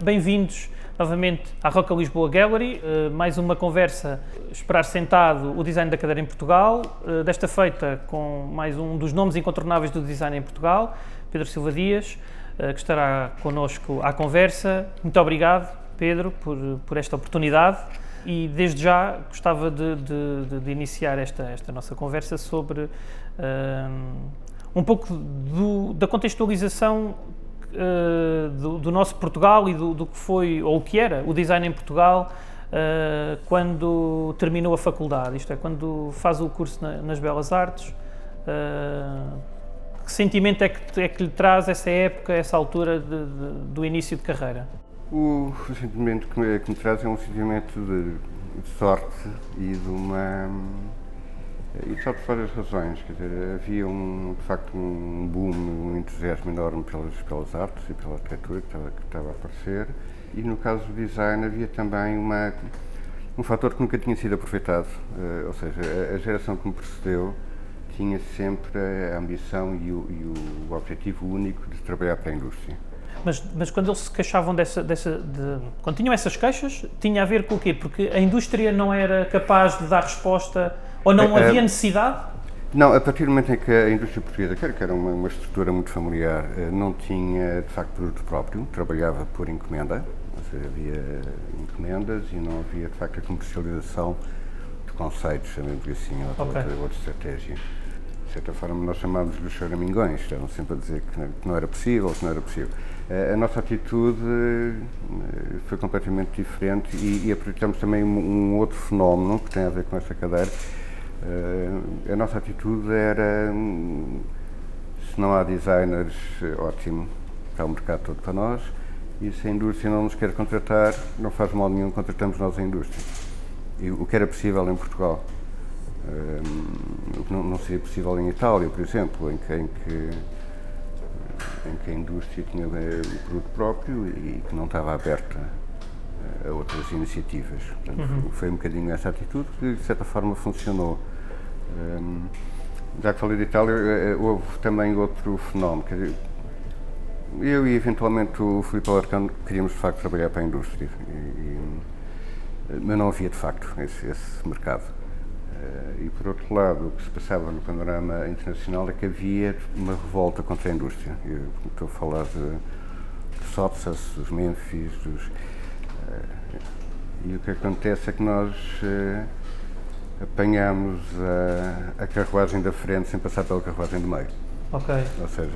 Bem-vindos novamente à Roca Lisboa Gallery, mais uma conversa, esperar sentado, o design da cadeira em Portugal, desta feita com mais um dos nomes incontornáveis do design em Portugal, Pedro Silva Dias, que estará connosco à conversa. Muito obrigado, Pedro, por esta oportunidade e desde já gostava de iniciar esta nossa conversa sobre um pouco da contextualização do nosso Portugal e do que foi, ou o que era, o design em Portugal quando terminou a faculdade, isto é, quando faz o curso nas Belas Artes. Que sentimento é que lhe traz essa época, essa altura do início de carreira? O sentimento que me traz é um sentimento de sorte e de uma... E só por várias razões, quer dizer, havia de facto um boom, um entusiasmo enorme pelas artes e pela arquitetura que estava a aparecer, e no caso do design havia também um fator que nunca tinha sido aproveitado, ou seja, a geração que me precedeu tinha sempre a ambição e o objetivo único de trabalhar para a indústria. Mas quando eles se queixavam quando tinham essas queixas, tinha a ver com o quê? Porque a indústria não era capaz de dar resposta ou não havia necessidade? Não, a partir do momento em que a indústria portuguesa, que era uma estrutura muito familiar, não tinha de facto produto próprio, trabalhava por encomenda, ou seja, havia encomendas e não havia de facto a comercialização de conceitos, chamemos assim, outra estratégia. De certa forma nós chamávamos-lhe os choramingões, estavam sempre a dizer que não era possível, que não era possível. A nossa atitude foi completamente diferente e aproveitamos também um outro fenómeno que tem a ver com esta cadeira. A nossa atitude era, se não há designers, ótimo, está o mercado todo para nós, e se a indústria não nos quer contratar, não faz mal nenhum, contratamos nós a indústria. E o que era possível em Portugal, o que não seria possível em Itália, por exemplo, em que a indústria tinha o produto próprio e que não estava aberta a outras iniciativas. Portanto, foi um bocadinho essa atitude que, de certa forma, funcionou. Já que falei de Itália, houve também outro fenómeno. Quer dizer, eu e, eventualmente, o Filipe Alarcón queríamos, de facto, trabalhar para a indústria, mas não havia, de facto, esse mercado. E, por outro lado, o que se passava no panorama internacional é que havia uma revolta contra a indústria. Eu estou a falar dos Sotsas, dos Memphis, e o que acontece é que nós apanhamos a carruagem da frente sem passar pela carruagem do meio. Ok. Ou seja,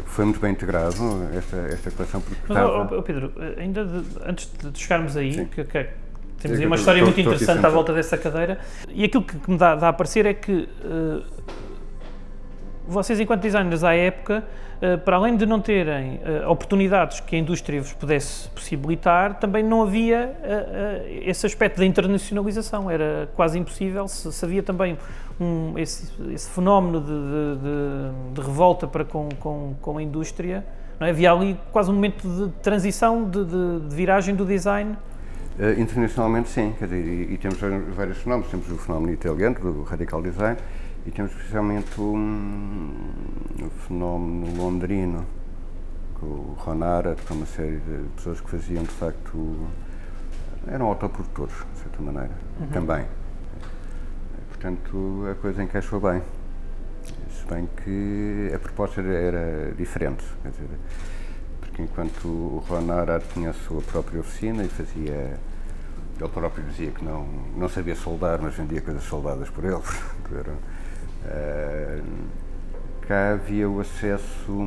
foi muito bem integrado esta coleção porque Mas, Pedro, ainda antes de chegarmos aí, que temos aí uma Eu história muito estou interessante à volta dessa cadeira, e aquilo que me dá a parecer é que vocês, enquanto designers à época, para além de não terem oportunidades que a indústria vos pudesse possibilitar, também não havia esse aspecto da internacionalização, era quase impossível, se havia também esse fenómeno de revolta para com a indústria, não é? Havia ali quase um momento de transição, de viragem do design. Internacionalmente, sim, quer dizer, e temos vários fenómenos. Temos o fenómeno italiano, do radical design, e temos especialmente o fenómeno londrino, com o Ron Arad, com uma série de pessoas que faziam, de facto, eram autoprodutores, de certa maneira, também. Portanto, a coisa encaixou bem, se bem que a proposta era diferente, quer dizer, porque enquanto o Ron Arad tinha a sua própria oficina e fazia, ele próprio dizia que não sabia soldar, mas vendia coisas soldadas por ele, cá havia o acesso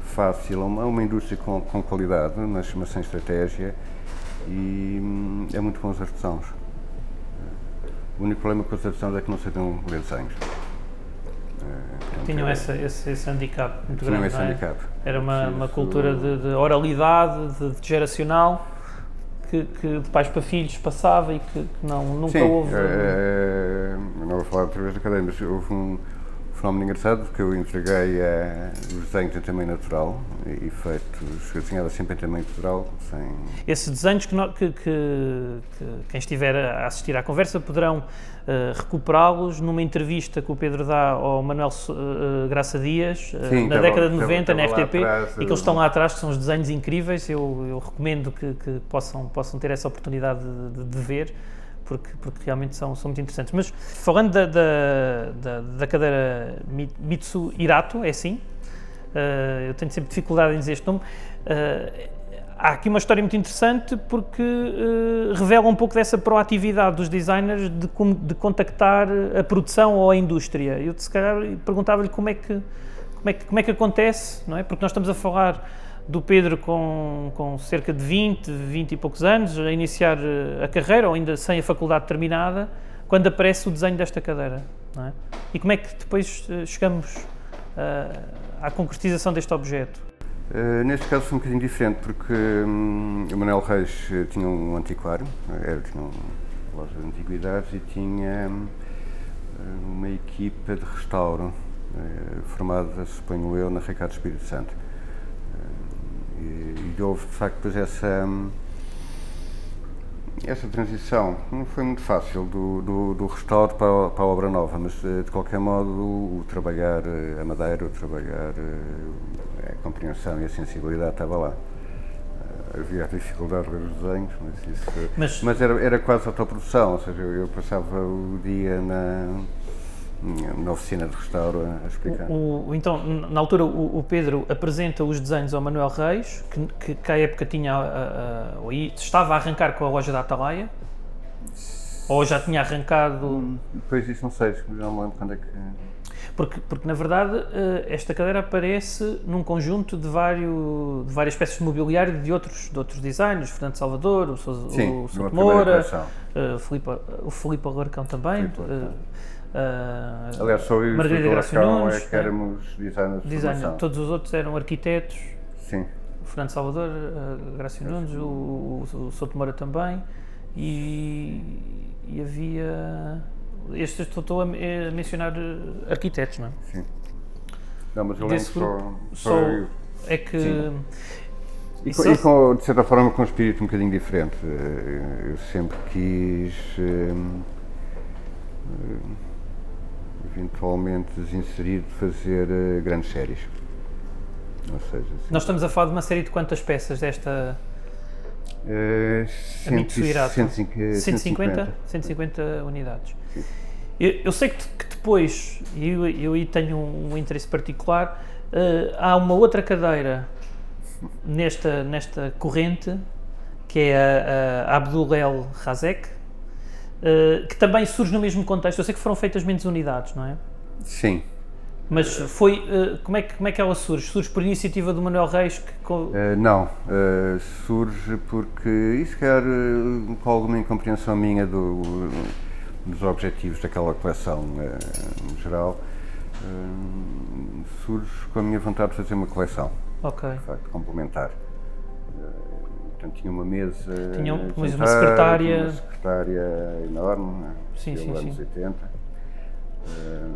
fácil a uma indústria com qualidade, mas sem estratégia, e é muito bom os artesãos. O único problema com os artesãos é que não sabiam ler desenhos. Tinham esse handicap muito grande, esse handicap. Era uma cultura de oralidade, de geracional, que de pais para filhos passava e que nunca houve... Não vou falar outra vez da cadeia, mas houve um fenómeno engraçado porque eu entreguei os desenhos em tamanho natural e feitos, eu desenhava sempre em tamanho natural, sem... Esses desenhos que quem estiver a assistir à conversa poderão recuperá-los numa entrevista que o Pedro dá ao Manuel Graça Dias, Sim, na década de 90, estava na lá RTP, atrás, e que eles estão lá atrás, que são os desenhos incríveis. Eu recomendo que possam ter essa oportunidade de ver, porque realmente são muito interessantes. Mas falando da cadeira Mitsu Hirato, é assim? Eu tenho sempre dificuldade em dizer este nome. Há aqui uma história muito interessante porque revela um pouco dessa proatividade dos designers de contactar a produção ou a indústria. Eu, se calhar, perguntava-lhe como é que acontece, não é? Porque nós estamos a falar do Pedro com cerca de 20 e poucos anos, a iniciar a carreira, ou ainda sem a faculdade terminada, quando aparece o desenho desta cadeira, não é? E como é que depois chegamos à concretização deste objeto? Neste caso foi um bocadinho diferente, porque o Manuel Reis tinha um antiquário, tinha uma loja de antiguidades e tinha uma equipa de restauro formada, suponho eu, na Ricardo Espírito Santo. E houve, de facto, depois essa transição. Não foi muito fácil do restauro para a obra nova, mas de qualquer modo o trabalhar a madeira, o trabalhar a compreensão e a sensibilidade estava lá. Havia a dificuldade de ver os desenhos, mas era quase autoprodução, ou seja, eu passava o dia na oficina de restauro a explicar. Então, na altura, o Pedro apresenta os desenhos ao Manuel Reis, que à época estava a arrancar com a loja da Atalaia, ou já tinha arrancado... Depois disso não sei, já não me lembro quando é que... Porque na verdade, esta cadeira aparece num conjunto de várias peças de mobiliário de outros designers, Fernando Salvador, o Souto Moura, o Filipe Alarcão também. Aliás, só eu e o Filipe Alarcão é que éramos designers de formação. Todos os outros eram arquitetos. Sim. O Fernando Salvador, Grácio Nunes, o Souto Moura também, e havia... Estou a mencionar arquitetos, não é? Sim. Não, mas eu lembro só é que... Sim. E com, de certa forma, com um espírito um bocadinho diferente. Eu sempre quis eventualmente inserir, fazer grandes séries. Ou seja, assim, nós estamos a falar de uma série de quantas peças desta... 150 unidades. Sim. Eu sei que depois, eu aí tenho um interesse particular, há uma outra cadeira nesta corrente, que é a Abdul El Razek, que também surge no mesmo contexto. Eu sei que foram feitas menos unidades, não é? Sim. Mas foi, como é que ela surge? Surge por iniciativa do Manuel Reis? Não, surge porque, e se calhar com alguma incompreensão minha dos objetivos daquela coleção no geral, surge com a minha vontade de fazer uma coleção, de facto, complementar. Portanto, tinha uma mesa, uma secretária enorme, sim. anos 80.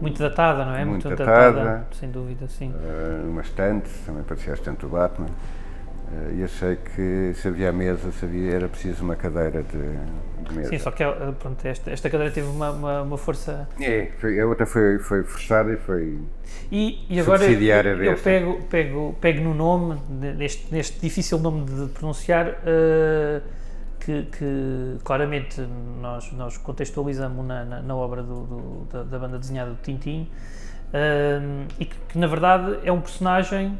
Muito datada, não é? Muito datada, sem dúvida, sim. Uma estante, também parecia a estante do Batman, e achei que se havia a mesa, era preciso uma cadeira de mesa. Sim, só que pronto, esta cadeira teve uma força... A outra foi forçada e foi e agora subsidiária eu pego no nome, neste difícil nome de pronunciar, que claramente nós contextualizamos na obra da banda desenhada do Tintin, e que na verdade é um personagem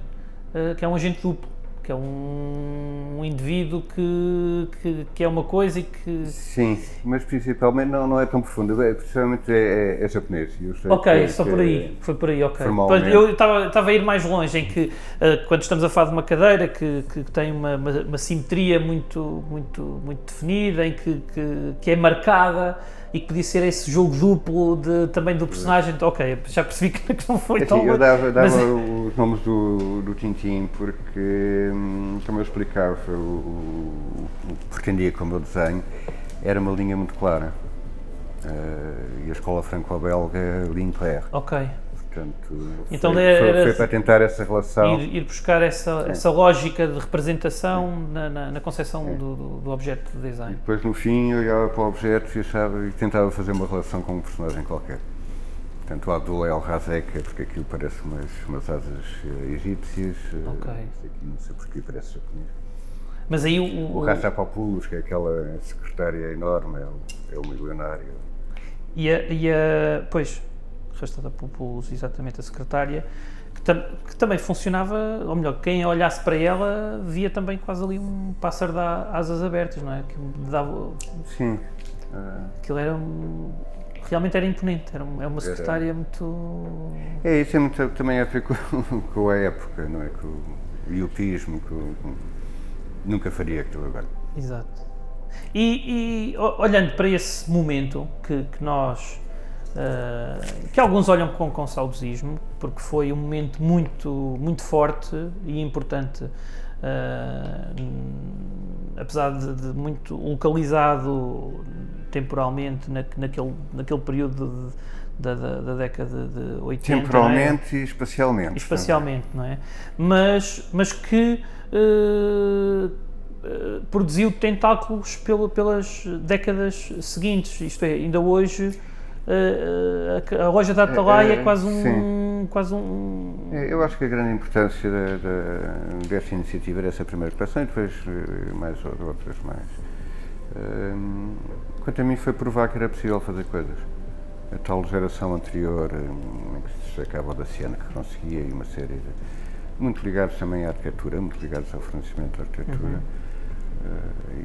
que é um agente duplo, que é um indivíduo que é uma coisa e que... Sim, mas principalmente não é tão profundo, principalmente é japonês. Por aí, foi por aí, ok. Eu estava a ir mais longe, em que quando estamos a falar de uma cadeira que tem uma simetria muito definida, em que é marcada, e que podia ser esse jogo duplo também do personagem. Ok, já percebi que não foi tão... Eu dava os nomes do Tintin porque, como eu explicava, o que pretendia com o meu desenho era uma linha muito clara. E a escola franco-belga Linclair. Ok. Portanto, Então foi para tentar essa relação. Ir buscar essa lógica de representação na concepção do objeto de E design. depois, no fim, eu olhava para o objeto e tentava fazer uma relação com um personagem qualquer. Portanto, o Abdul é al-Razek, porque aquilo parece umas asas egípcias. Ok. Não sei porque parece japonês. Mas aí O Rastapopoulos, que é aquela secretária enorme, é o milionário. Pois, Rastapopoulos, exatamente, a secretária, que também funcionava, ou melhor, quem olhasse para ela via também quase ali um pássaro de asas abertas, não é? Que dava, Sim. aquilo realmente era imponente, é uma secretária muito... Isso é muito, também a ver com a época, não é? Com o iopismo, nunca faria aquilo agora. Exato. E olhando para esse momento que nós, que alguns olham com saudosismo, porque foi um momento muito forte e importante, apesar de muito localizado temporalmente naquele período da década de 80. Temporalmente não é? e espacialmente. E espacialmente, não é? Mas que produziu tentáculos pelas décadas seguintes, isto é, ainda hoje a loja da Atalaia é quase um... Eu acho que a grande importância dessa iniciativa era essa primeira coleção e depois mais outras mais. Quanto a mim foi provar que era possível fazer coisas. A tal geração anterior, em que se destacava o Daciano, que conseguia, e uma série de... muito ligados também à arquitetura, muito ligados ao fornecimento de arquitetura,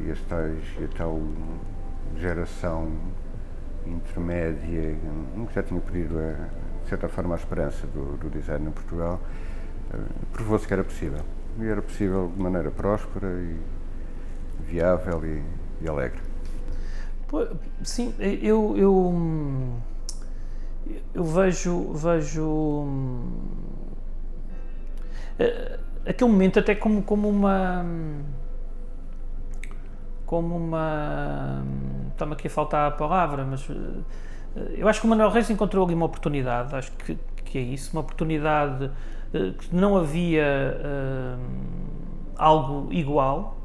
e a tal geração intermédia, que já tinha perdido, de certa forma, a esperança do design em Portugal, provou-se que era possível. E era possível de maneira próspera e viável e alegre. Sim, eu vejo aquele momento até como uma está-me aqui a faltar a palavra, mas eu acho que o Manuel Reis encontrou ali uma oportunidade, acho que é isso, uma oportunidade que não havia algo igual,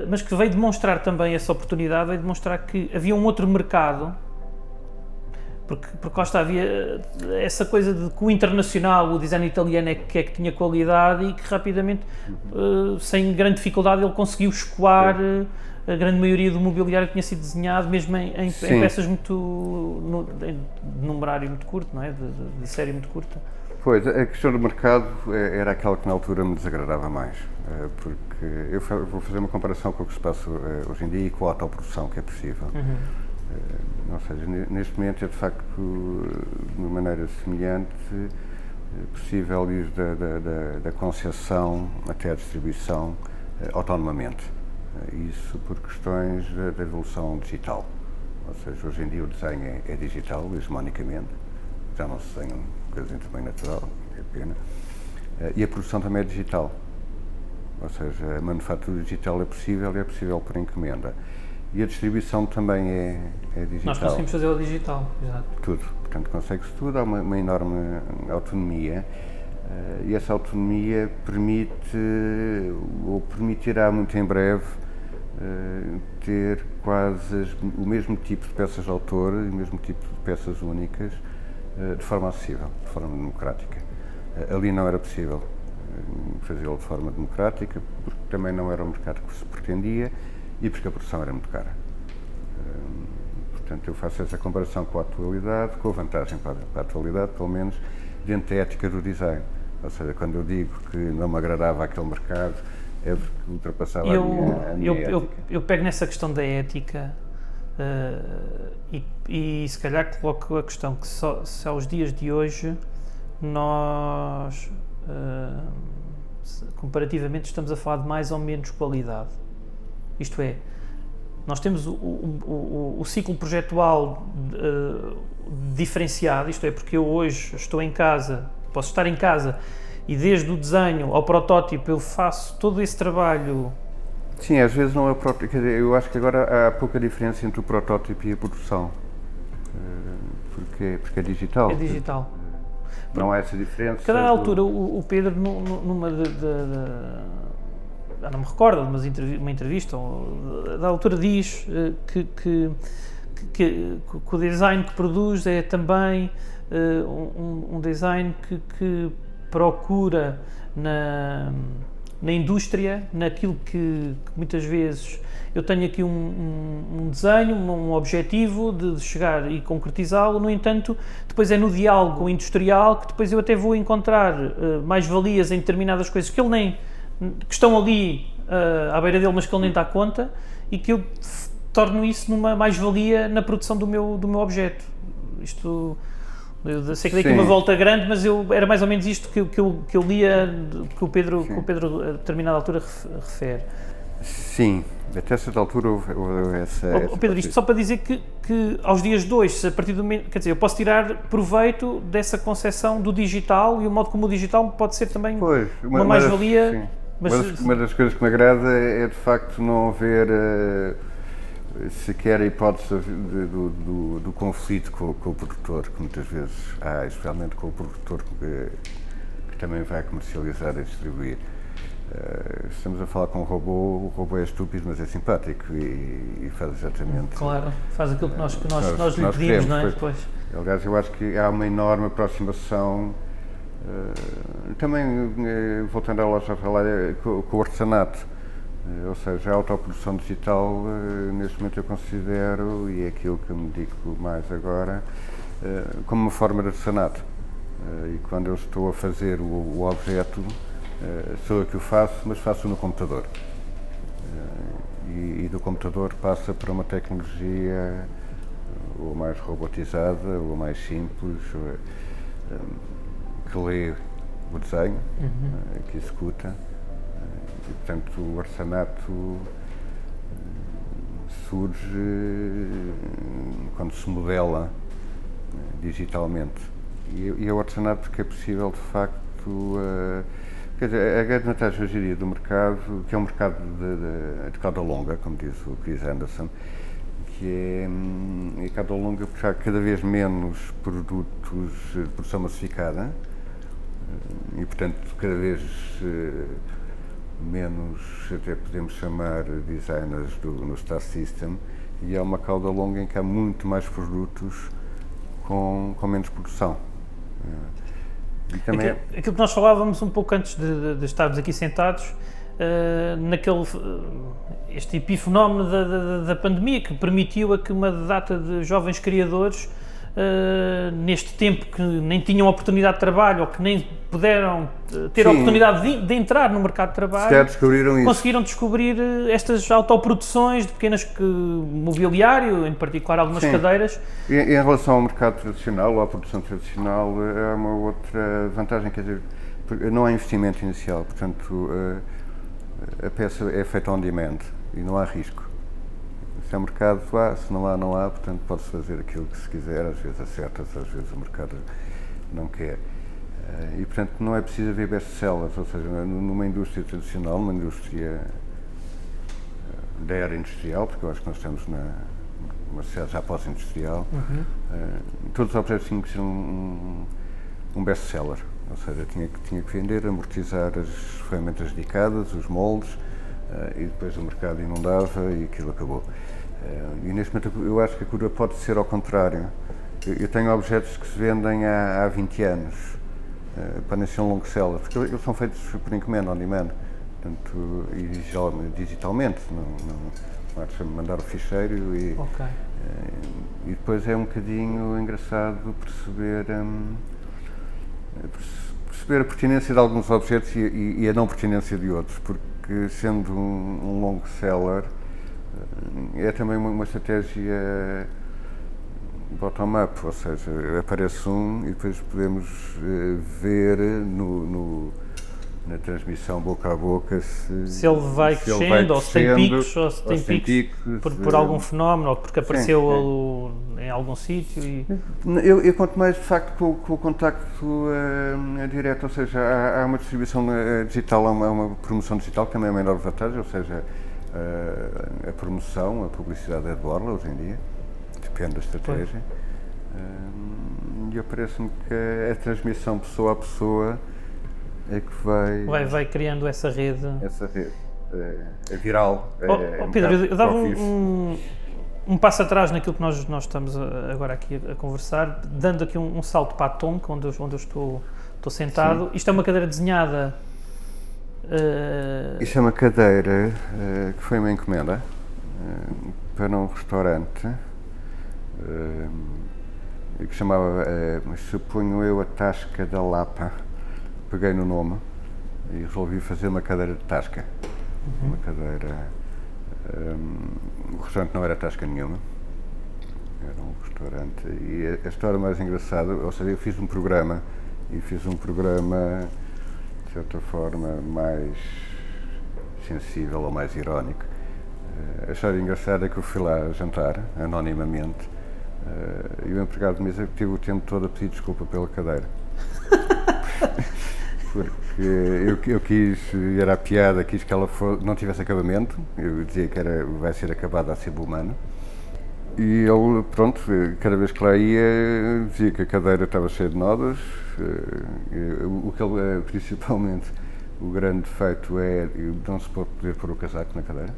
mas que veio demonstrar também essa oportunidade, veio demonstrar que havia um outro mercado, porque lá está, havia essa coisa de que o internacional, o design italiano é que tinha qualidade e que rapidamente, sem grande dificuldade, ele conseguiu escoar a grande maioria do mobiliário que tinha sido desenhado, mesmo em peças de numerário muito curto, não é? De série muito curta. Pois, a questão do mercado era aquela que na altura me desagradava mais, porque eu vou fazer uma comparação com o que se passa hoje em dia e com a autoprodução que é possível. Ou seja, neste momento é de facto, de uma maneira semelhante, possível ir da concepção até à distribuição autonomamente. Isso por questões da evolução digital. Ou seja, hoje em dia o desenho é digital, hegemonicamente, já não se desenham coisas em tamanho natural, é pena. E a produção também é digital. Ou seja, a manufatura digital é possível por encomenda. E a distribuição também é digital. Nós conseguimos fazer o digital, exato. Tudo. Portanto, consegue-se tudo, há uma enorme autonomia. E essa autonomia permitirá muito em breve ter quase o mesmo tipo de peças de autor e o mesmo tipo de peças únicas de forma acessível, de forma democrática. Ali não era possível fazê-lo de forma democrática, porque também não era o mercado que se pretendia e porque a produção era muito cara. Portanto, eu faço essa comparação com a atualidade, com a vantagem para a atualidade, pelo menos, dentro da ética do design. Ou seja, quando eu digo que não me agradava aquele mercado, é porque ultrapassava a minha ética. Eu pego nessa questão da ética e se calhar coloco a questão que se aos dias de hoje nós, comparativamente, estamos a falar de mais ou menos qualidade. Isto é, nós temos o ciclo projetual diferenciado, isto é, porque eu hoje estou em casa, posso estar em casa e desde o desenho ao protótipo eu faço todo esse trabalho. Sim, às vezes não é o protótipo, quer dizer, eu acho que agora há pouca diferença entre o protótipo e a produção, porque é digital. É digital. Não há essa diferença. Cada altura o Pedro, numa não me recordo, uma entrevista, da altura diz que o design que produz é também um design que procura na indústria, naquilo que muitas vezes eu tenho aqui um desenho, um objetivo de chegar e concretizá-lo, no entanto, depois é no diálogo com o industrial que depois eu até vou encontrar mais-valias em determinadas coisas que que estão ali à beira dele, mas que ele nem dá conta, e que eu torno isso numa mais-valia na produção do meu objeto. Isto, eu sei que dei aqui uma volta grande, mas era mais ou menos isto que eu lia, que o Pedro a determinada altura refere. Sim, até certa altura houve essa... Pedro, isto só para dizer que aos dias de hoje, a partir do momento, quer dizer, eu posso tirar proveito dessa concepção do digital e o modo como o digital pode ser também uma mais-valia. Uma das coisas que me agrada é de facto não haver sequer a hipótese do conflito com o produtor, que muitas vezes há, especialmente com o produtor que também vai comercializar e distribuir. Estamos a falar com o robô é estúpido, mas é simpático e faz exatamente... Claro, faz aquilo que nós lhe pedimos, queremos, não é? Depois. Aliás, eu acho que há uma enorme aproximação, também voltando à loja a falar, com o artesanato, ou seja, a autoprodução digital, neste momento eu considero, e é aquilo que eu me dedico mais agora, como uma forma de artesanato. E quando eu estou a fazer o objeto, sou eu que o faço, mas faço no computador. E do computador passa para uma tecnologia ou mais robotizada, ou mais simples, que lê o desenho, que executa. E, portanto, o artesanato surge quando se modela digitalmente. E é o artesanato que é possível, de facto, quer dizer, a grande vantagem hoje em dia do mercado, que é um mercado de cauda longa, como diz o Chris Anderson, que é cauda longa porque há cada vez menos produtos de produção massificada e, portanto, cada vez menos, até podemos chamar designers no Star System, e é uma cauda longa em que há muito mais produtos com menos produção. E também aquilo que nós falávamos um pouco antes de estarmos aqui sentados, este epifenómeno da pandemia, que permitiu a que uma data de jovens criadores, neste tempo que nem tinham oportunidade de trabalho ou que nem puderam ter a oportunidade de entrar no mercado de trabalho, conseguiram descobrir estas autoproduções de pequenas mobiliário, em particular algumas cadeiras. E em relação ao mercado tradicional, ou à produção tradicional, há uma outra vantagem, quer dizer, não há investimento inicial, portanto a peça é feita on demand e não há risco. Se há mercado, há, se não há, não há, portanto pode-se fazer aquilo que se quiser, às vezes acerta-se, às vezes o mercado não quer. E portanto não é preciso haver best-sellers, ou seja, numa indústria tradicional, numa indústria da era industrial, porque eu acho que nós estamos numa sociedade já pós-industrial, todos os objetos tinham que ser um best-seller, ou seja, tinha que vender, amortizar as ferramentas dedicadas, os moldes, e depois o mercado inundava e aquilo acabou. E neste momento eu acho que a curva pode ser ao contrário. Eu tenho objetos que se vendem há 20 anos, podem ser um long seller, porque eles são feitos por encomenda, on demand, portanto, e digitalmente, não é mandar o ficheiro e depois é um bocadinho engraçado perceber a pertinência de alguns objetos e a não pertinência de outros, porque sendo um long seller é também uma estratégia bottom-up, ou seja, aparece e depois podemos ver na transmissão boca a boca se ele vai crescendo, ou se tem picos, ou se tem picos por algum fenómeno, ou porque apareceu em algum sítio. Eu conto mais, de facto, com o contacto direto, ou seja, há uma distribuição digital, há uma promoção digital que também é uma enorme vantagem, ou seja, a promoção, a publicidade é de borla hoje em dia, depende da estratégia. E parece-me que a transmissão pessoa a pessoa é que vai criando essa rede. Essa rede é viral. Pedro, eu dava um passo atrás naquilo que nós estamos agora aqui a conversar, dando aqui um salto para a Tonk, onde eu estou sentado. Sim. Isto é uma cadeira desenhada. Isto é uma cadeira que foi uma encomenda para um restaurante que chamava, suponho eu, a Tasca da Lapa. Peguei no nome e resolvi fazer uma cadeira de tasca. Uma cadeira. O restaurante não era tasca nenhuma, era um restaurante. E a história mais engraçada, ou seja, eu fiz um programa, de certa forma, mais sensível ou mais irónico. A história engraçada é que eu fui lá jantar, anonimamente, e o empregado de mesa teve o tempo todo a pedir desculpa pela cadeira. Porque eu quis, era a piada, quis que ela não tivesse acabamento, eu dizia que vai ser acabada a sebo humano. E ele, pronto, cada vez que lá ia, dizia que a cadeira estava cheia de nodas. O que ele, principalmente, o grande defeito é não se pode poder pôr o casaco na cadeira.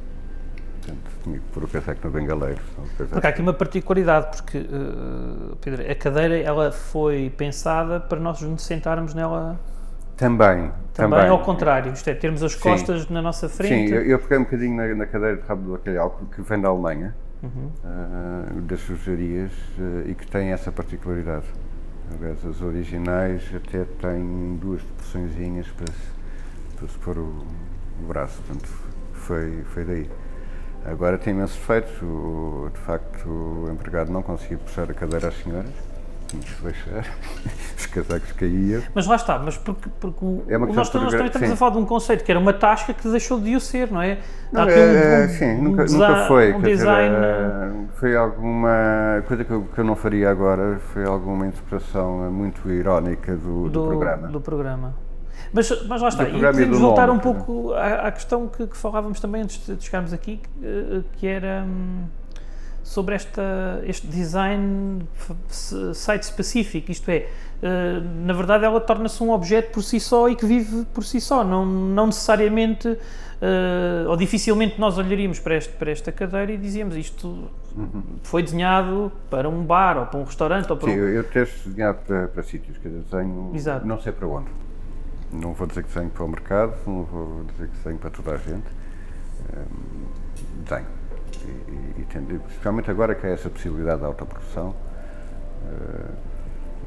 Portanto, tinha que pôr o casaco no bengaleiro. Porque há aqui uma particularidade, porque, Pedro, a cadeira ela foi pensada para nós nos sentarmos nela. Também. Ao contrário, isto é, termos as costas na nossa frente. Sim, eu peguei um bocadinho na cadeira de rabo de bacalhau, que vem da Alemanha, das sujarias, e que tem essa particularidade. Aliás, as originais até têm duas porçõezinhas para se pôr o braço, portanto, foi daí. Agora tem imensos defeitos, de facto o empregado não conseguia puxar a cadeira às senhoras, deixar, os casacos caíam. Mas lá está, mas porque nós também estamos a falar de um conceito que era uma tasca que deixou de o ser, não é? Nunca foi. Um design. Foi alguma coisa que eu não faria agora, foi alguma interpretação muito irónica do programa. Do programa. Mas lá está, e podemos voltar um pouco à questão que falávamos também antes de chegarmos aqui, que era sobre este design site-specific, isto é, na verdade ela torna-se um objeto por si só e que vive por si só, não necessariamente, ou dificilmente nós olharíamos para esta cadeira e dizíamos isto foi desenhado para um bar ou para um restaurante. Ou para eu testo desenhado para sítios, que desenho. Exato. Não sei para onde. Não vou dizer que desenho para o mercado, não vou dizer que desenho para toda a gente. Desenho. Especialmente agora que há essa possibilidade de autoprodução.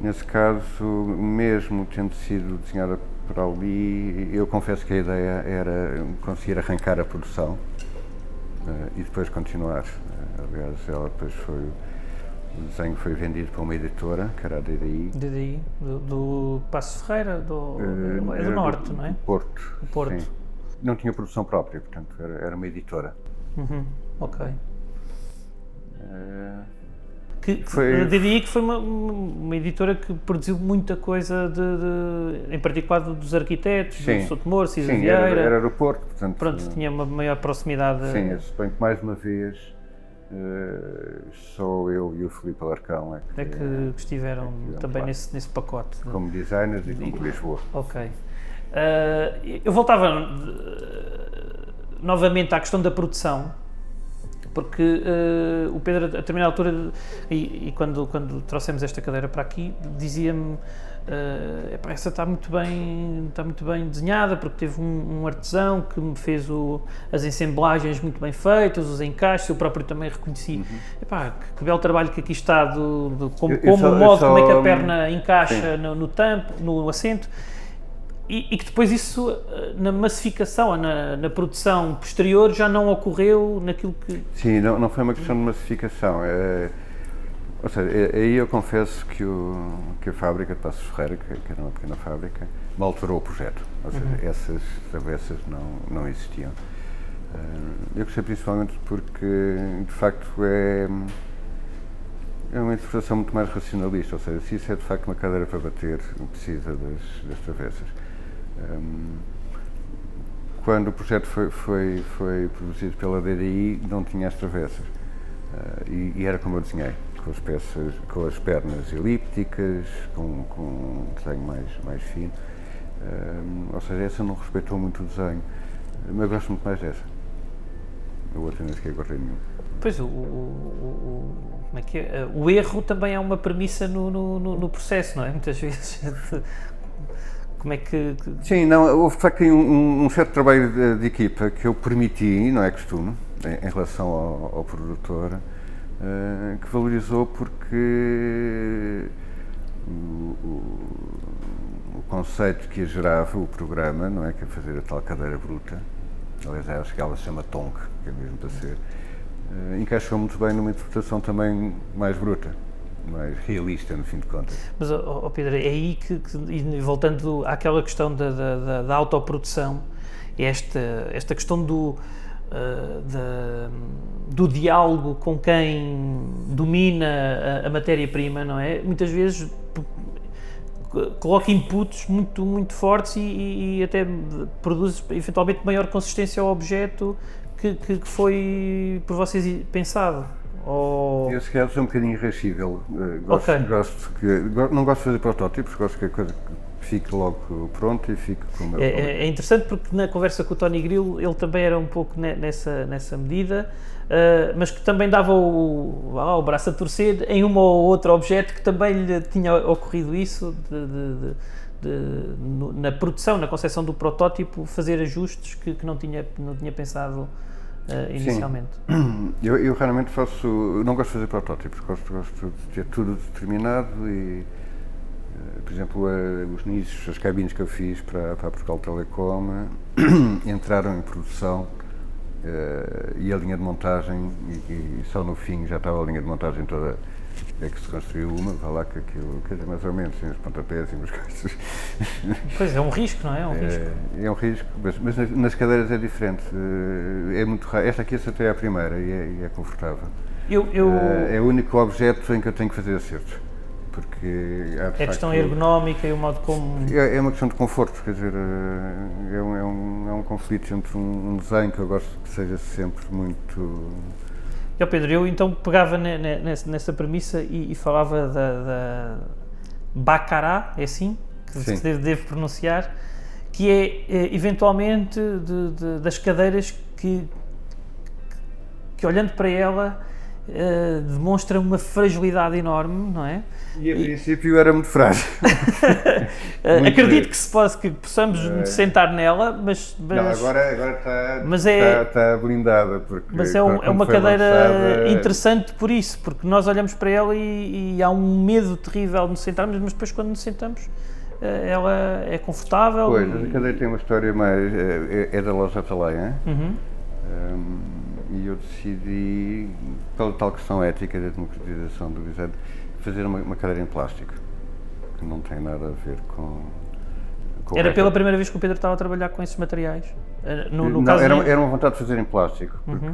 Nesse caso, mesmo tendo sido desenhada por ali, eu confesso que a ideia era conseguir arrancar a produção e depois continuar. Aliás, ela depois o desenho foi vendido para uma editora, que era a DDI. DDI, do Paços Ferreira, é do Norte, não é? Do Porto. Do Porto. Sim. Não tinha produção própria, portanto, era uma editora. Ok. A DDI que foi uma editora que produziu muita coisa, em particular dos arquitetos, do Sotomor, Cisa Vieira. Era do Porto, portanto. Pronto, tinha uma maior proximidade. Sim, eu suponho que mais uma vez só eu e o Filipe Alarcão é que estiveram também nesse pacote. Como designers e como Lisboa. Ok. Eu voltava novamente à questão da produção, porque o Pedro, a determinada altura, e quando trouxemos esta cadeira para aqui, dizia-me essa está muito bem desenhada, porque teve um artesão que me fez as ensemblagens muito bem feitas, os encaixes, eu próprio também reconheci. Que belo trabalho que aqui está, como é que a perna encaixa no assento. E que depois isso, na massificação, na produção posterior, já não ocorreu naquilo que... Sim, não foi uma questão de massificação. Ou seja, aí eu confesso que a fábrica de Paços Ferreira, que era uma pequena fábrica, me alterou o projeto. Ou seja, essas travessas não existiam. Eu gostei principalmente porque, de facto, é uma interpretação muito mais racionalista. Ou seja, se isso é de facto uma cadeira para bater, precisa das travessas. Quando o projeto foi produzido pela DDI, não tinha as travessas e era como eu desenhei, com as peças, com as pernas elípticas, com um desenho mais fino. Ou seja, essa não respeitou muito o desenho, mas eu gosto muito mais dessa. A outra nem sequer gostei nenhum. Pois, como é que é? O erro também é uma premissa no processo, não é? Muitas vezes. Como é que... Sim, não, houve de facto um certo trabalho de equipa que eu permiti, não é costume, em relação ao produtor, que valorizou porque o conceito que gerava o programa, não é, que é fazer a tal cadeira bruta, aliás acho que ela se chama Tonk, que é mesmo para ser, encaixou muito bem numa interpretação também mais bruta, mais realista, no fim de contas. Mas, Pedro, é aí que e voltando àquela questão da autoprodução, esta questão do diálogo com quem domina a matéria-prima, não é? Muitas vezes coloca inputs muito fortes e até produz eventualmente maior consistência ao objeto que foi por vocês pensado. Eu se calhar sou um bocadinho irascível, não gosto de fazer protótipos, gosto que a coisa fique logo pronta e fique como é interessante porque na conversa com o Tony Grill ele também era um pouco nessa medida, mas que também dava o braço a torcer em um ou outro objeto que também lhe tinha ocorrido isso, na produção, na concepção do protótipo, fazer ajustes que não tinha pensado inicialmente. Sim. Eu raramente não gosto de fazer protótipos, gosto de ter tudo determinado e, por exemplo, os nichos, as cabines que eu fiz para a Portugal Telecom entraram em produção e a linha de montagem, e só no fim já estava a linha de montagem toda, é que se construiu uma, vá lá que aquilo, quer dizer, mais ou menos, sem os pontapés e umas coisas. Pois, é um risco, não é? É um risco, mas nas cadeiras é diferente, é muito raro. Esta aqui até é a primeira e é confortável. É o único objeto em que eu tenho que fazer acertos, porque há, é a questão ergonómica e o modo como... É uma questão de conforto, quer dizer, é um conflito entre um desenho que eu gosto que seja sempre muito... Pedro, eu então pegava nessa premissa e falava da Baccarat, é assim que se deve pronunciar, que é eventualmente das cadeiras que olhando para ela demonstra uma fragilidade enorme, não é? E a princípio era muito frágil. Acredito que possamos sentar nela, mas não, agora está blindada. Mas é uma cadeira interessante por isso, porque nós olhamos para ela e há um medo terrível de nos sentarmos, mas depois quando nos sentamos ela é confortável. Pois, a cadeira tem uma história mais... é da loja Atalaia, e eu decidi, pela tal questão ética da democratização do design, fazer uma cadeira em plástico, que não tem nada a ver com era pela primeira vez que o Pedro estava a trabalhar com esses materiais? Era uma vontade de fazer em plástico, porque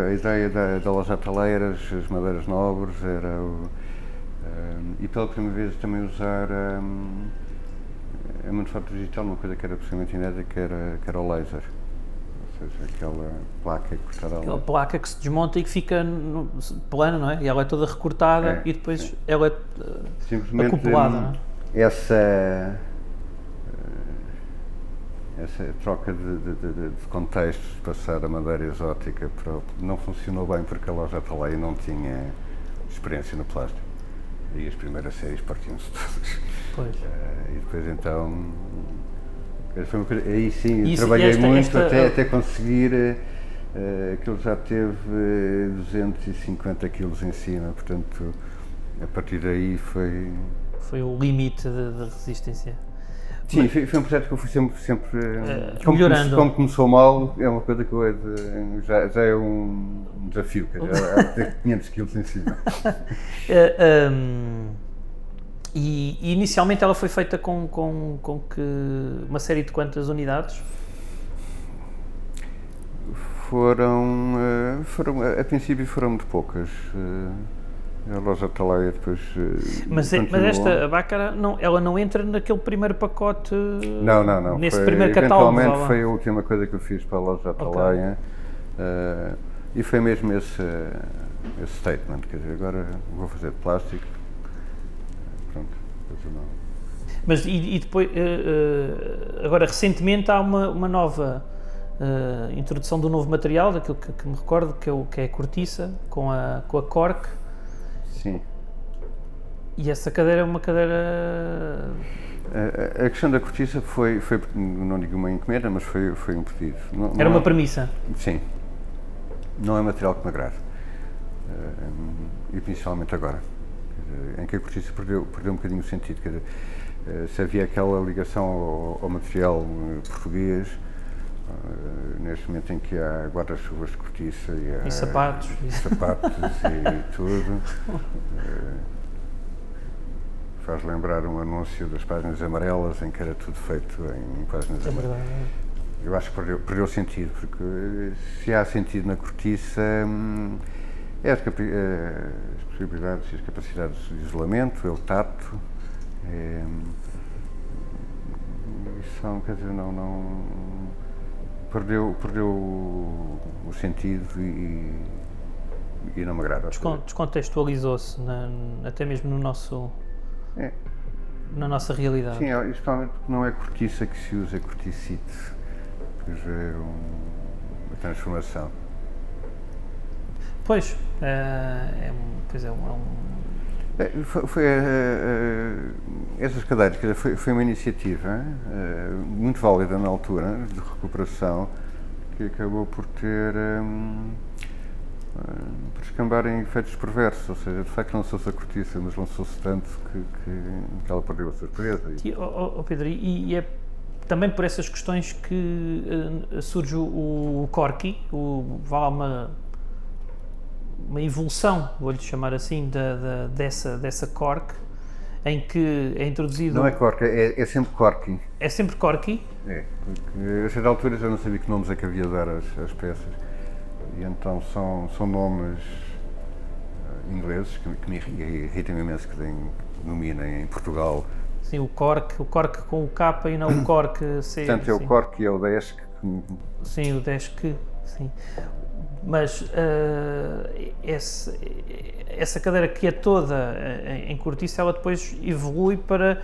a ideia da loja Atalaia era as madeiras nobres, e pela primeira vez também usar a manufatura digital, uma coisa que era absolutamente inédita, que era o laser. Ou seja, aquela placa cortada. Aquela placa que se desmonta e que fica plana, não é? E ela é toda recortada e depois ela é acoplada, não é? Essa troca de contextos, passar a madeira exótica não funcionou bem porque a loja Atalaia não tinha experiência no plástico. E as primeiras séries partiam-se todas. Pois. E depois então... Foi uma coisa, aí sim, trabalhei muito até conseguir, aquilo já teve 250 kg em cima, portanto, a partir daí foi... Foi o limite de resistência. Sim, foi um projeto que eu fui sempre melhorando. Como começou mal, é uma coisa que já é um desafio, já ter 500 kg em cima. E inicialmente ela foi feita com que uma série de quantas unidades? A princípio foram muito poucas. A loja Atalaia depois mas esta Baccarat, ela não entra naquele primeiro pacote? Não. Nesse primeiro catálogo? Eventualmente foi a última coisa que eu fiz para a loja Atalaia. E foi mesmo esse statement, quer dizer, agora vou fazer de plástico, pronto, depois eu não... Mas e depois, agora recentemente há uma nova introdução do novo material, daquilo que me recordo, que é a cortiça, com a cork. Sim. E essa cadeira é uma cadeira... A questão da cortiça foi, não digo uma encomenda, mas foi um pedido. Era uma premissa? Sim. Não é material que me agrada. E principalmente agora, em que a cortiça perdeu um bocadinho o sentido. Quer dizer, se havia aquela ligação ao material português, neste momento em que há guarda-chuvas de cortiça e sapatos e tudo, faz lembrar um anúncio das páginas amarelas em que era tudo feito em páginas amarelas. Eu acho que perdeu sentido, porque se há sentido na cortiça, as possibilidades e as capacidades de isolamento, é o tato, são, quer dizer, não perdeu o sentido e não me agrada. Descontextualizou-se, até mesmo no nosso... na nossa realidade. Sim, especialmente porque não é cortiça que se usa, é corticite, pois é uma transformação. Pois, essas cadeiras, quer dizer, foi uma iniciativa muito válida na altura, de recuperação, que acabou por descambar em efeitos perversos, ou seja, de facto lançou-se a cortiça, mas lançou-se tanto que ela perdeu a surpresa. Pedro, e é também por essas questões que surge o Corky, uma evolução, vou-lhe chamar assim, dessa cork, em que é introduzido... Não é cork, é sempre corky. É sempre corky? É, porque a certa altura já não sabia que nomes é que havia de dar às peças. E então são nomes ingleses que me irritam imenso, que dominem em Portugal. Sim, o cork com o K e não o cork C. Portanto, é o cork e é o desk. Sim, o desk, sim. Mas essa cadeira que é toda em cortiça, ela depois evolui para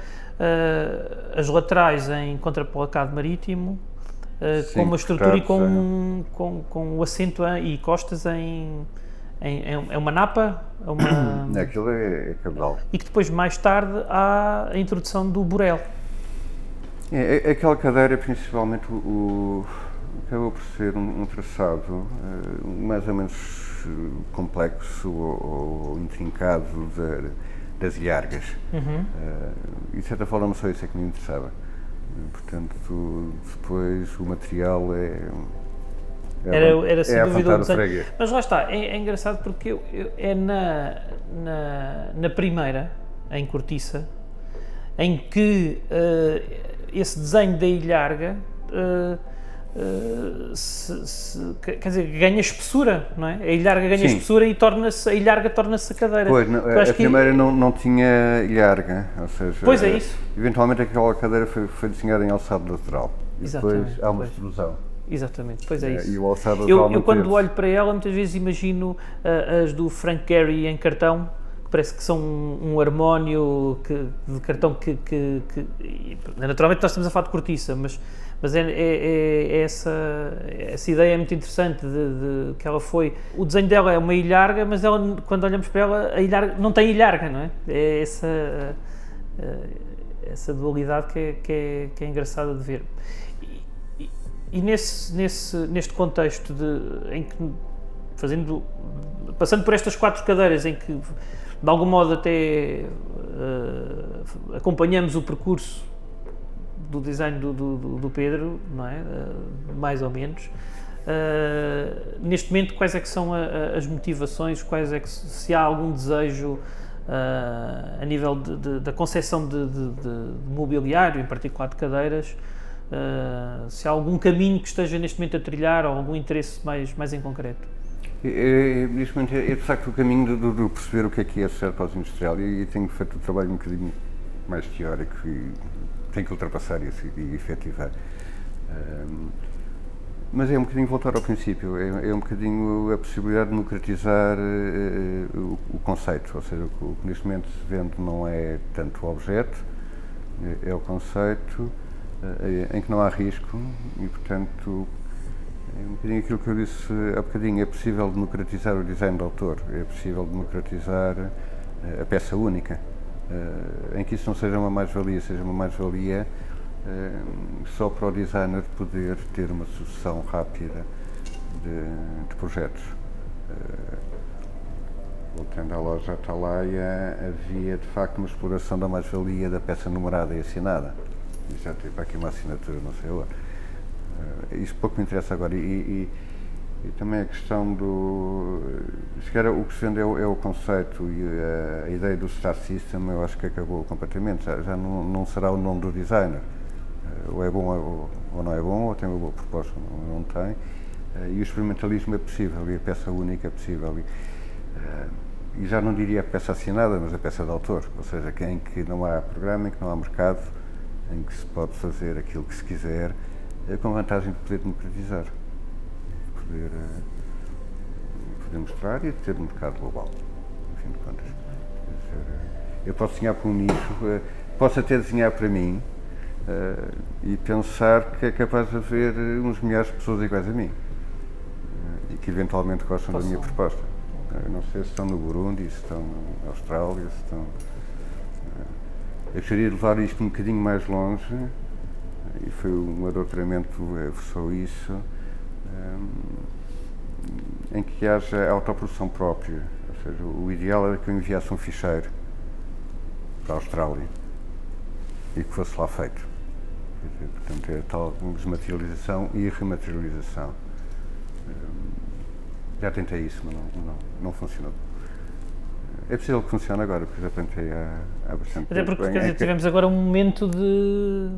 as laterais em contraplacado marítimo, sim, com uma estrutura e com o assento e costas é uma napa? Aquilo é cabedal. E que depois, mais tarde, há a introdução do burel. Aquela cadeira, principalmente, acabou por ser um traçado mais ou menos complexo ou intrincado das ilhargas. Uhum. E de certa forma só isso é que me interessava. Portanto, depois o material era sem dúvida o desenho. freguês. Mas lá está, é engraçado porque é na primeira, em cortiça, em que esse desenho da ilharga quer dizer, ganha espessura, não é? A ilharga ganha espessura e a ilharga torna-se a cadeira. Pois, a primeira não tinha ilharga, ou seja, pois é isso. Eventualmente aquela cadeira foi desenhada em alçado lateral. Exatamente, e depois há uma extrusão. Exatamente, pois é isso. E o alçado lateral eu quando olho para ela, muitas vezes imagino as do Frank Gehry em cartão, que parece que são um harmónio de cartão que naturalmente nós estamos a falar de cortiça, mas essa ideia é muito interessante de que ela foi... O desenho dela é uma ilharga, mas ela, quando olhamos para ela, a ilharga não tem ilharga, não é? É essa dualidade que é engraçada de ver. E neste contexto em que, passando por estas 4 cadeiras, em que de algum modo até acompanhamos o percurso do design do Pedro, não é? Mais ou menos. Neste momento, quais é que são as motivações, se há algum desejo a nível da concepção de mobiliário, em particular de cadeiras, se há algum caminho que esteja neste momento a trilhar ou algum interesse mais em concreto? Neste momento é de facto o caminho de perceber o que é ser pós-industrial e tenho feito um trabalho um bocadinho mais teórico e tenho que ultrapassar isso e efetivar. Mas é um bocadinho voltar ao princípio, é um bocadinho a possibilidade de democratizar o conceito, ou seja, o que neste momento se vende não é tanto o objeto, é o conceito em que não há risco e, portanto, é um bocadinho aquilo que eu disse há bocadinho, é possível democratizar o design de autor, é possível democratizar a peça única, em que isso não seja uma mais-valia, seja uma mais-valia só para o designer poder ter uma sucessão rápida de projetos. Voltando à loja Atalaia, havia de facto uma exploração da mais-valia da peça numerada e assinada. E já teve aqui uma assinatura, não sei onde. Isso pouco me interessa agora. E também a questão do. Se calhar o que se vende é o conceito e a ideia do Star System, eu acho que acabou completamente. Já não será o nome do designer. Ou é bom ou não é bom, ou tem uma boa proposta ou não tem. E o experimentalismo é possível, e a peça única é possível. E já não diria a peça assinada, mas a peça de autor. Ou seja, em que não há programa, em que não há mercado, em que se pode fazer aquilo que se quiser, com vantagem de poder democratizar. Poder mostrar e ter um mercado global, no fim de contas. Eu posso desenhar para um nicho, posso até desenhar para mim e pensar que é capaz de haver uns milhares de pessoas iguais a mim e que eventualmente gostam da minha proposta. Eu não sei se estão no Burundi, se estão na Austrália, se estão... Eu gostaria de levar isto um bocadinho mais longe e foi o meu doutoramento versou isso, em que haja autoprodução própria, ou seja, o ideal era que eu enviasse um ficheiro para a Austrália e que fosse lá feito. Portanto, é a tal desmaterialização e rematerialização. Já tentei isso, mas não funcionou. É possível que funcione agora, porque já tentei há bastante tempo. Até porque, quer dizer, tivemos agora um momento de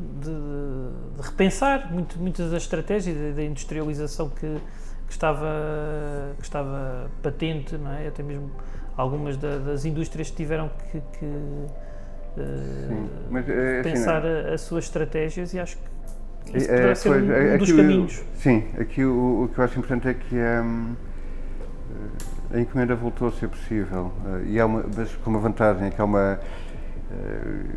repensar muitas das estratégias da industrialização que estava patente, não é? Até mesmo algumas das indústrias tiveram que pensar as suas estratégias e acho que isso poderá ser um dos caminhos. Sim, aqui o que eu acho importante é que a encomenda voltou a ser possível, mas com uma vantagem, é que há uma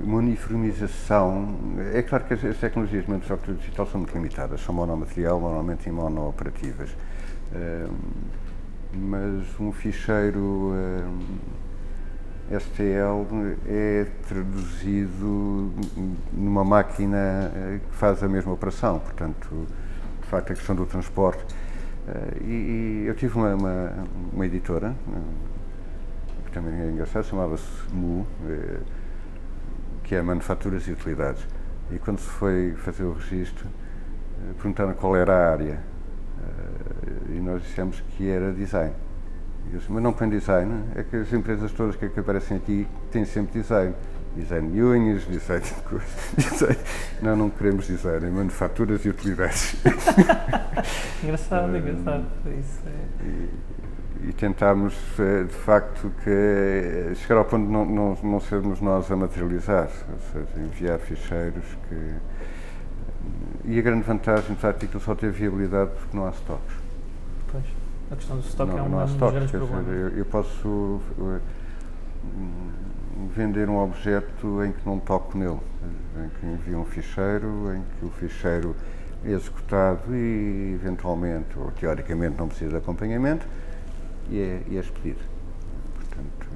uniformização. É claro que as tecnologias de software digital são muito limitadas, são monomaterial, normalmente e monooperativas, mas um ficheiro STL é traduzido numa máquina que faz a mesma operação, portanto, de facto, a questão do transporte. E eu tive uma editora, que também é engraçada, chamava-se MU, que é Manufaturas e Utilidades. E quando se foi fazer o registro, perguntaram qual era a área. E nós dissemos que era design. E eu disse, mas não põe design? É que as empresas todas que aparecem aqui têm sempre design. Design de unhas, design de coisas. Não queremos design, é manufaturas e utilidades. Engraçado. Isso E tentámos, de facto, chegar ao ponto de não sermos nós a materializar, ou seja, enviar ficheiros que... E a grande vantagem, apesar de que aquilo só ter viabilidade porque não há stocks. Pois, a questão do stock é um dos grandes problemas. Eu posso vender um objeto em que não toco nele, em que envio um ficheiro, em que o ficheiro é executado e, eventualmente, ou teoricamente, não precisa de acompanhamento e é expedido. Portanto,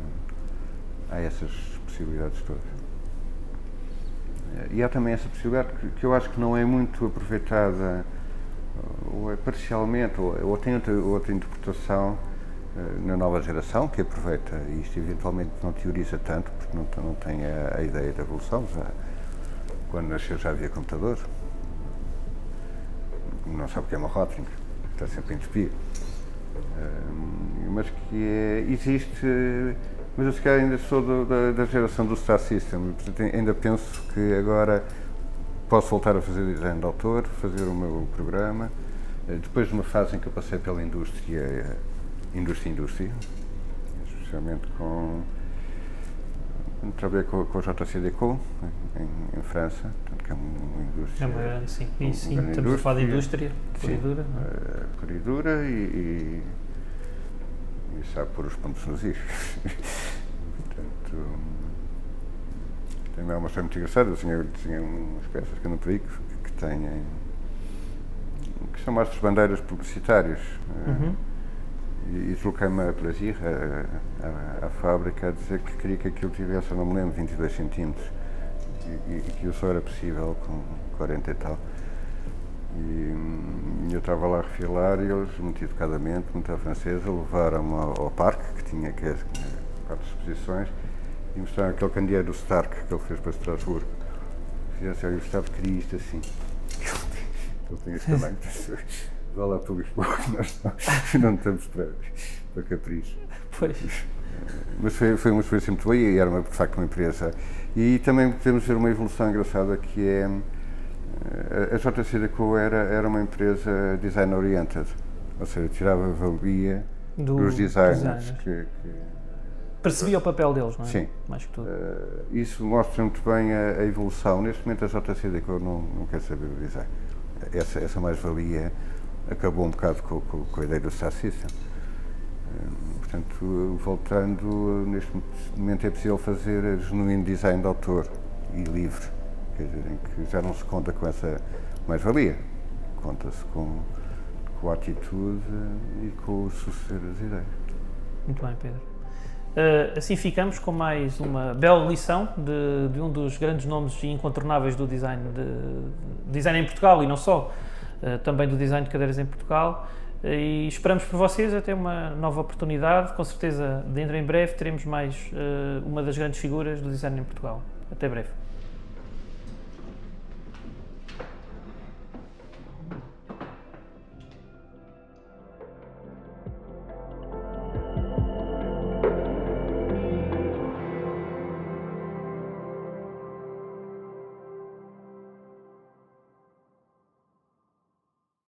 há essas possibilidades todas. E há também essa possibilidade que eu acho que não é muito aproveitada, ou é parcialmente, ou tem outra interpretação na nova geração, que aproveita isto e eventualmente não teoriza tanto, porque não tem a ideia da evolução. Quando nasceu já havia computador, não sabe o que é uma Rotring, está sempre a entropia. Mas que existe, mas eu se calhar ainda sou da geração do Star System, portanto ainda penso que agora posso voltar a fazer design de autor, fazer o meu programa, depois de uma fase em que eu passei pela indústria, especialmente com Trabalhei com a JCDecaux em França, portanto, que é uma indústria. É uma grande, sim. E sim, grande estamos a falar de indústria, pura e sim, dura. Não é? Pura e dura e sabe pôr os pontos nos is. Portanto, também é uma história muito engraçada. Eu tinha umas peças que andam por aí que são mastros bandeiras publicitários. Uhum. E desloquei-me a Plaisir, à fábrica, a dizer que queria que aquilo tivesse, eu não me lembro, 22 centímetros e que isso era possível com 40 e tal. E eu estava lá a refilar e eles, muito educadamente, muito à francesa, levaram-me ao parque, que tinha 4 exposições, e mostraram aquele candeeiro do Stark que ele fez para Estrasburgo. Fizeram assim, o Gustavo queria isto assim. Ele tinha este tamanho. Vá lá para Lisboa, nós não estamos para capricho. Pois. Mas foi uma experiência muito boa e era, de facto, uma empresa. E também podemos ver uma evolução engraçada que é a JCDecaux era uma empresa design-oriented, ou seja, tirava valia dos designers. Percebia o papel deles, não é? Sim. Mais que tudo. Isso mostra muito bem a evolução. Neste momento a JCDecaux não quer saber do design. Essa mais-valia acabou um bocado com a ideia do Star System. Portanto, voltando, neste momento é possível fazer genuíno design de autor e livre, quer dizer, em que já não se conta com essa mais-valia, conta-se com a atitude e com o suceder das ideias. Muito bem, Pedro. Assim ficamos com mais uma bela lição de um dos grandes nomes incontornáveis do design, design em Portugal e não só, também do design de cadeiras em Portugal. E esperamos por vocês até uma nova oportunidade. Com certeza, dentro em breve, teremos mais uma das grandes figuras do design em Portugal. Até breve.